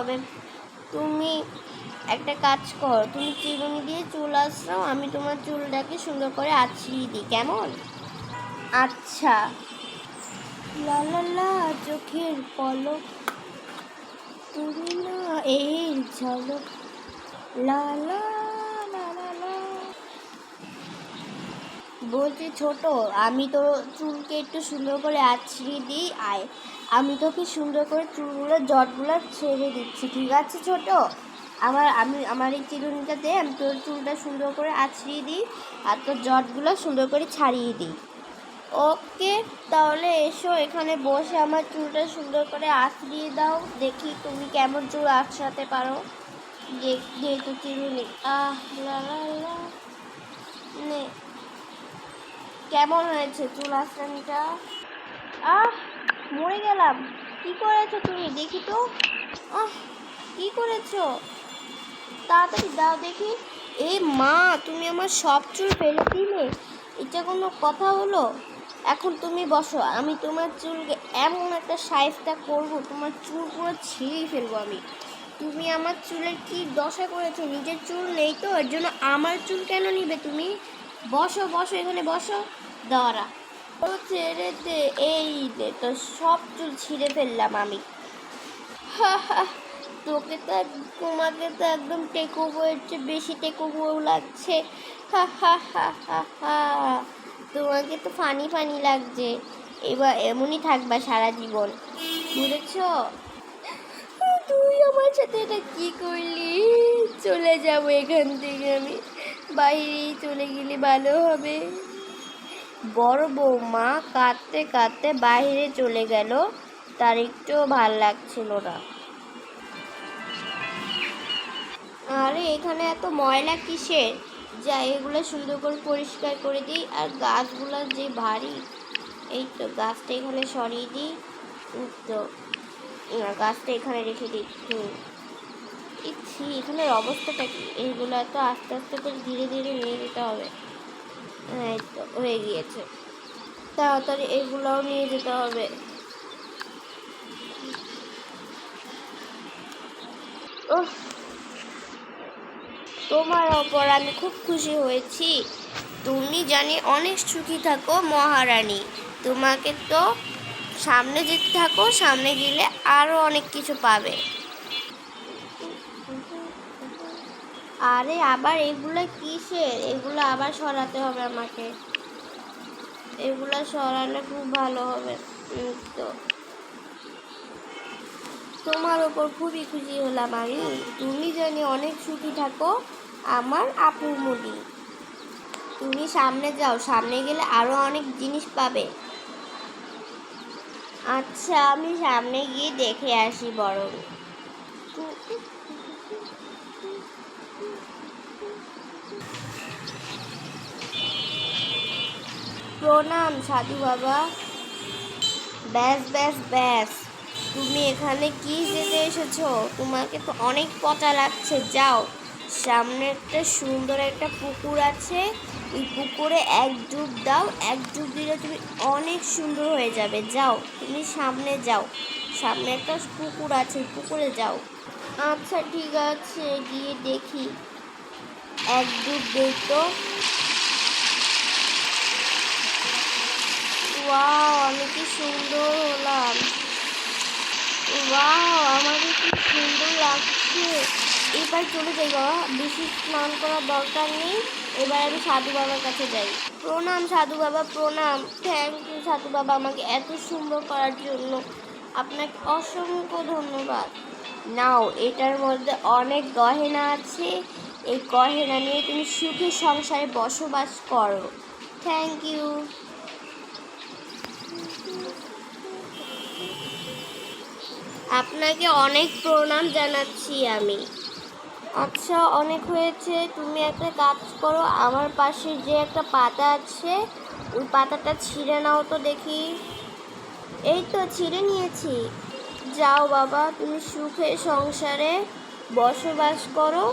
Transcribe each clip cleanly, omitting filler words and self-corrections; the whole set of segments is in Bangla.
হবে। তুমি একটা কাজ করো, তুমি চিরুনি দিয়ে চুল আঁচড়াও, আমি তোমার চুলটাকে সুন্দর করে আঁচড়িয়ে দিই, কেমন? আচ্ছা। লা লা লা চোখের পলক, তুমি না এই ঝলক, লা লা লা লা লা। বলছি ছোট, আমি তো চুলকে একটু সুন্দর করে আঁচড়িয়ে দিই, আয় আমি তোকে সুন্দর করে চুলগুলো জটগুলো ছেড়ে দিচ্ছি, ঠিক আছে ছোট? আমার এই চিরুনিটা দিয়ে আমি তোর চুলটা সুন্দর করে আঁচড়িয়ে দিই আর তোর জটগুলো সুন্দর করে ছাড়িয়ে দিই। ওকে, তাহলে এসো এখানে বসে আমার চুলটা সুন্দর করে আঁচড়িয়ে দাও, দেখি তুমি কেমন চুল আঁচড়াতে পারো। যেহেতু চিরুনি, লা লা লা, নে, কেমন হয়েছে চুল আঁচড়ানিটা? মরে গেলাম। কি করেছো তুমি, দেখি তো। কি করেছো? তাড়াতাড়ি দাও দেখি। এ মা, তুমি আমার সব চুল ফেলে দিলে, এটা কোনো কথা হলো? এখন তুমি বসো, আমি তোমার চুলকে এমন একটা শায়েস্তা করবো, তোমার চুল পুরো ছিঁড়েই ফেলবো আমি। তুমি আমার চুলের কি দশা করেছো, নিজের চুল নেই তো, এর জন্য আমার চুল কেন নিবে তুমি? বসো বসো, এখানে বসো। দাঁড়া, ও ছেড়ে দে, এই দে, তো সব চুল ছিঁড়ে ফেললাম আমি। তোমাকে তো একদম টেকো বউয়ের চেয়ে বেশি টেকো বউ লাগছে। তোমাকে তো ফানি ফানি লাগছে, এবার এমনই থাকবা সারা জীবন, বুঝেছো? তুই আমার সাথে এটা কি করলি? চলে যাবো এখান থেকে আমি, বাইরেই চলে গেলে ভালো হবে। বড় বৌমা কাঁদতে কাঁদতে বাইরে চলে গেল, তার একটুও ভাল লাগছিল না। আরে এখানে এত ময়লা কিসের? যা, এগুলো সুন্দর করে পরিষ্কার করে দিই। আর গাছগুলো যে ভারী, এই তো গাছটা এখানে সরিয়ে দিই, তো গাছটা এখানে রেখে দিই। ইচ্ছি, এখানের অবস্থাটা কি? এইগুলো এত আস্তে আস্তে করে ধীরে ধীরে নিয়ে যেতে হবে। এই তো হয়ে গিয়েছে, তাড়াতাড়ি এগুলোও নিয়ে যেতে হবে। তোমার ওপর আমি খুব খুশি হয়েছি, তুমি জানি অনেক সুখী থাকো মহারানী। তোমাকে তো সামনে যেতে থাকো, সামনে গেলে আরও অনেক কিছু পাবে। আরে আবার এগুলো কিসের? এগুলো আবার সরাতে হবে আমাকে, এগুলো সরালে খুব ভালো হবে। তো তোমার ওপর খুবই খুশি হলাম আমি, তুমি জানি অনেক সুখী থাকো আমার আপুমনি। তুমি সামনে যাও, সামনে গেলে আরো অনেক জিনিস পাবে। আচ্ছা, আমি সামনে গিয়ে দেখে আসি বরং। প্রণাম সাধু বাবা। ব্যাস ব্যাস ব্যাস, তুমি এখানে কি যেতে এসেছো? তোমাকে তো অনেক পচা লাগছে, যাও, সামনে একটা সুন্দর একটা পুকুর আছে, ওই পুকুরে এক ডুব দাও, এক ডুব দিলে তুমি অনেক সুন্দর হয়ে যাবে, যাও তুমি সামনে যাও, সামনে একটা পুকুর আছে, পুকুরে যাও। আচ্ছা ঠিক আছে, গিয়ে দেখি, এক ডুব দেই তো। ওয়াও, আমি কি সুন্দর হলাম! ওয়াও, আমাকে কি সুন্দর লাগছে! এবার চলে যাই বাবা, বেশি স্নান করার দরকার নেই, এবার আমি সাধু বাবার কাছে যাই। প্রণাম সাধু বাবা, প্রণাম। থ্যাংক ইউ সাধু বাবা, আমাকে এত সুন্দর করার জন্য আপনাকে অসংখ্য ধন্যবাদ। নাও, এটার মধ্যে অনেক গহেনা আছে, এই গহেনা নিয়ে তুমি সুখে সংসারে বসবাস করো। Thank you. আপনাকে অনেক প্রণাম জানাচ্ছি আমি। আচ্ছা, অনেক হয়েছে, তুমি একটা কাজ করো, আমার পাশে যে একটা পাতা আছে, ওই পাতাটা ছিঁড়ে নাও তো দেখি। এই তো ছিঁড়ে নিয়েছি। যাও বাবা, তুমি সুখে সংসারে বসবাস করো,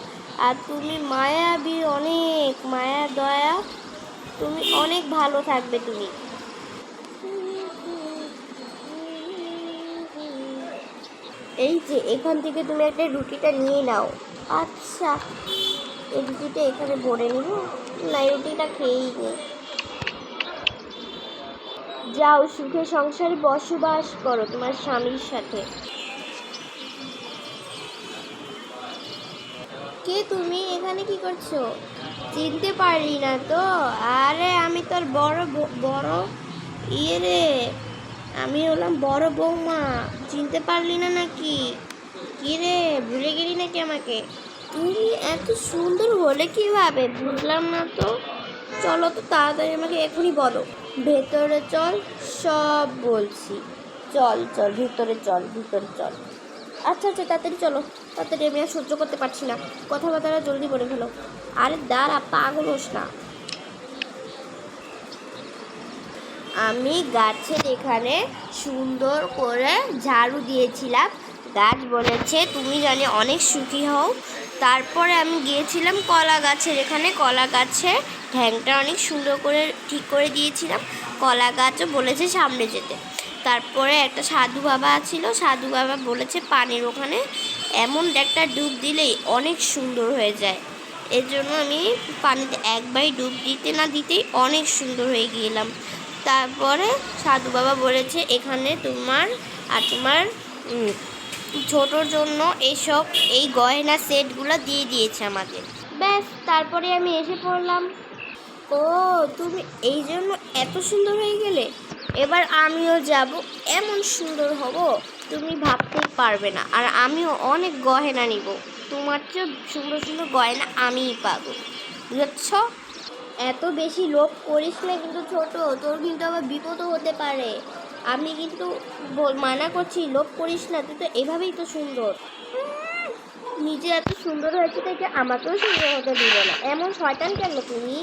আর তুমি মায়াবী, অনেক মায়া দয়া, তুমি অনেক ভালো থাকবে তুমি। এই যে এখান থেকে তুমি একটা রুটিটা নিয়ে নাও। আচ্ছা, এই রুটিটা এখানে ভরে নিব। না, এই রুটিটা খেয়েই নেই। যাও, সুখে সংসারে বসবাস করো তোমার স্বামীর সাথে। কে তুমি? এখানে কি করছো? চিনতে পারলি না তো? আরে আমি তোর বড় ইয়ে রে, আমি হলাম বড় বৌমা। চিনতে পারলি না নাকি? কি রে, ভুলে গেলি নাকি আমাকে? তুমি এত সুন্দর হলে কিভাবে, বুঝলাম না তো। চলো তো তাড়াতাড়ি, আমাকে এখনই বলো। ভেতরে চল, সব বলছি। চল চল, ভিতরে চল, ভিতরে চল। আচ্ছা আচ্ছা, তাড়াতাড়ি চলো, তাড়াতাড়ি, আমি আর সহ্য করতে পারছি না। কথাবার্তা জলদি বলে ফেলো। আরে দাঁড়া, পাগল হোস না। আমি গাছের এখানে সুন্দর করে ঝাড়ু দিয়েছিলাম। গাছ বলেছে তুমি জানি অনেক সুখী হও। তারপরে আমি গিয়েছিলাম কলা গাছের এখানে, কলা গাছের ঠ্যাংটা অনেক সুন্দর করে ঠিক করে দিয়েছিলাম। কলা গাছও বলেছে সামনে যেতে। তারপরে একটা সাধু বাবা ছিল, সাধু বাবা বলেছে পানির ওখানে এমন একটা ডুব দিলেই অনেক সুন্দর হয়ে যায়। এর জন্য আমি পানিতে একবারই ডুব দিতে না দিতেই অনেক সুন্দর হয়ে গেলাম। তারপরে সাধু বাবা বলেছে এখানে তোমার আর তোমার ছোটোর জন্য এই গয়না সেটগুলো দিয়ে দিয়েছে আমাদের। ব্যাস, তারপরে আমি এসে পড়লাম। ও, তুমি এই জন্য এত সুন্দর হয়ে গেলে? এবার আমিও যাব, এমন সুন্দর হব তুমি ভাবতেই পারবে না। আর আমিও অনেক গয়না নিব, তোমার চেয়ে সুন্দর সুন্দর গয়না আমিই পাবো, বুঝছ? এত বেশি লোভ করিস না কিন্তু ছোট, তোর কিন্তু আবার বিপদও হতে পারে। আমি কিন্তু মানা করছি, লোভ করিস না। তুই তো এভাবেই তো সুন্দর। নিজে এত সুন্দর হয়েছে দেখে আমাকেও সুন্দর হতে দিল না। এমন শয়তান কেন তুমি?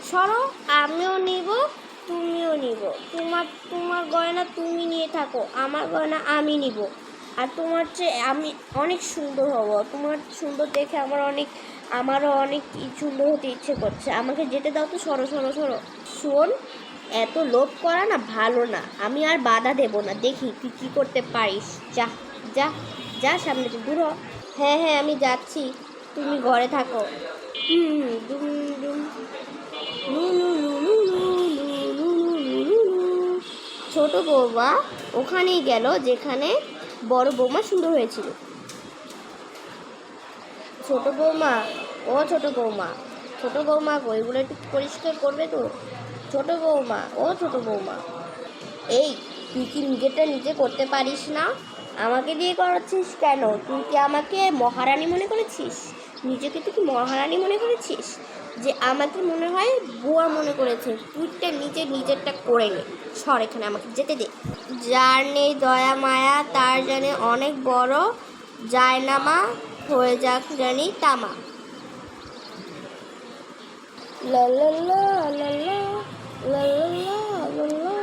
সরো, আমিও নিব, তুমিও নিব। তোমার গয়না তুমি নিয়ে থাকো, আমার গয়না আমি নিব। আর তোমার চেয়ে আমি অনেক সুন্দর হব। তোমার সুন্দর দেখে আমারও অনেক সুন্দর হতে ইচ্ছে করছে। আমাকে যেতে দাও তো, সরো সরো সরো। শোন, এত লোভ করা না ভালো না। আমি আর বাধা দেব না, দেখি তুই কী করতে পারিস। যা যা যা, সামনে তো দূর হ। হ্যাঁ হ্যাঁ, আমি যাচ্ছি, তুমি ঘরে থাকো। ডুম ডুম, ছোট বৌমা ওখানেই গেল যেখানে বড় বৌমা সুন্দর হয়েছিল। ছোট বৌমা, ও ছোট বৌমা, ছোট বৌমা গো, এগুলো একটু পরিষ্কার করবে তো? ছোট বৌমা, ও ছোট বৌমা, এই তুই কি নিজেরটা নিজে করতে পারিস না? আমাকে দিয়ে করাচ্ছিস কেন? তুই কি আমাকে মহারানী মনে করেছিস? নিজেকে তুই কি মহারানী মনে করেছিস? যে আমাকে মনে হয় বুয়া মনে করেছে। তুইটা নিজেরটা করে নে। সর এখানে, আমাকে যেতে দে। যার নেই দয়া মায়া তার জানে অনেক বড় জায়নামা হয়ে যাক জানি তামা। লা লা লা লা লা লা লা লা লা।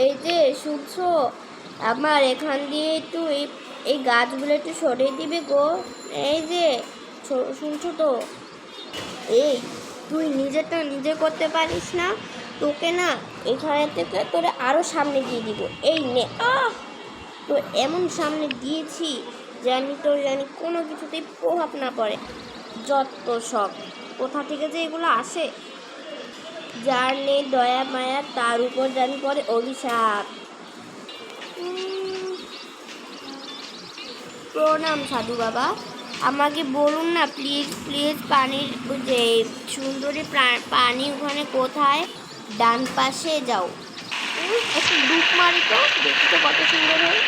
এই যে শুনছো, আমার এখান দিয়ে একটু এই গাছগুলো একটু সরিয়ে দিবে গো। এই যে শুনছো তো? এই তুই নিজেরটা নিজে করতে পারিস না? তোকে না এখানে থেকে তোরে আরও সামনে দিয়ে দিব। এই নে। তো এমন সামনে দিয়েছি জানি কোনো কিছুতেই প্রভাব না পড়ে। যত সব কোথা থেকে যে এগুলো আসে। যার নেই দয়া মায়া তার উপর জানি পড়ে অভিশাপ। প্রণাম সাধু বাবা, আমাকে বলুন না প্লিজ প্লিজ, পানির যে সুন্দরী পানি ওখানে কোথায়? ডান পাশে যাও। একটু ডুব মারি তো, দেখি তো কত সুন্দর হয়।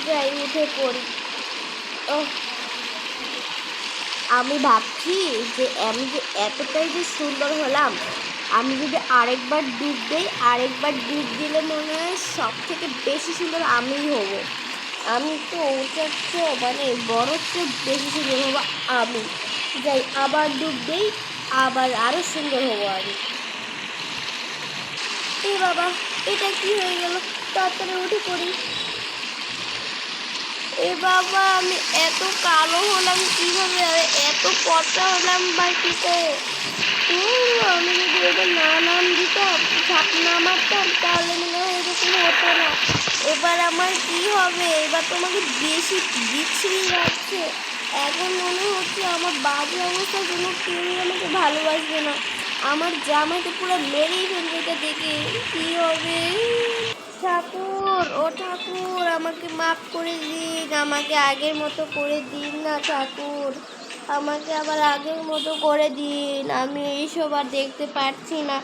যাই, উঠে পড়ি। ও, আমি ভাবছি যে আমি যে এতটাই যে সুন্দর হলাম, আমি যদি আরেকবার ডুব দিলে মনে হয় সব থেকে বেশি সুন্দর আমিই হব। আমি তো ওটার চেয়ে মানে বড় চেয়ে বেশি সুন্দর হব আমি। যাই, আবার ডুব দিই, আবার আরও সুন্দর হব আমি। এ বাবা, এটা কি হয়ে গেল? তাড়াতাড়ি উঠে পড়ি। এ বাবা, আমি এত কালো হলাম কিভাবে, আর এত পচা হলাম বাড়িতে। আমি যদি এটা না নাম দিতাম, ঝাঁপনা মারতাম, তাহলে মনে হয় এরকম হতো না। এবার আমার কি হবে? এবার তোমাকে বেশি বিচ্ছিরি লাগছে। এখন মনে হচ্ছে আমার বাজে অবস্থার জন্য কেউই আমাকে ভালোবাসবে না। আমার জামাইকে পুরো মেরেই ফেলবে এটা দেখে। কি হবে? ঠাকুর, ও ঠাকুর, আমাকে মাফ করে দিন, আমাকে আগের মতো করে দিন না ঠাকুর, আমাকে আবার আগের মতো করে দিন। আমি এইসব আর দেখতে পারছি না,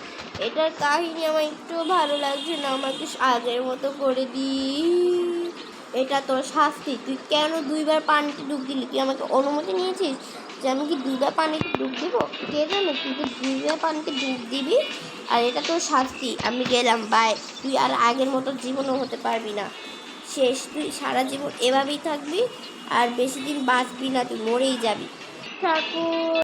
এটার কাহিনী আমার একটু ভালো লাগছে না, আমাকে আগের মতো করে দিন। এটা তোর শাস্তি। তুই কেন 2বার পানিতে ডুব দিলি? তুই আমাকে অনুমতি নিয়েছিস যে আমি কি 2বার পানিতে ডুব দিব? কে জানে তুই তো 2বার পানিতে ডুব দিবি। আর এটা তোর শাস্তি। আমি গেলাম, বাই। তুই আর আগের মতো জীবনও হতে পারবি না, শেষ। তুই সারা জীবন এভাবেই থাকবি, আর বেশি দিন বাঁচবি না, তুই মরেই যাবি। ঠাকুর।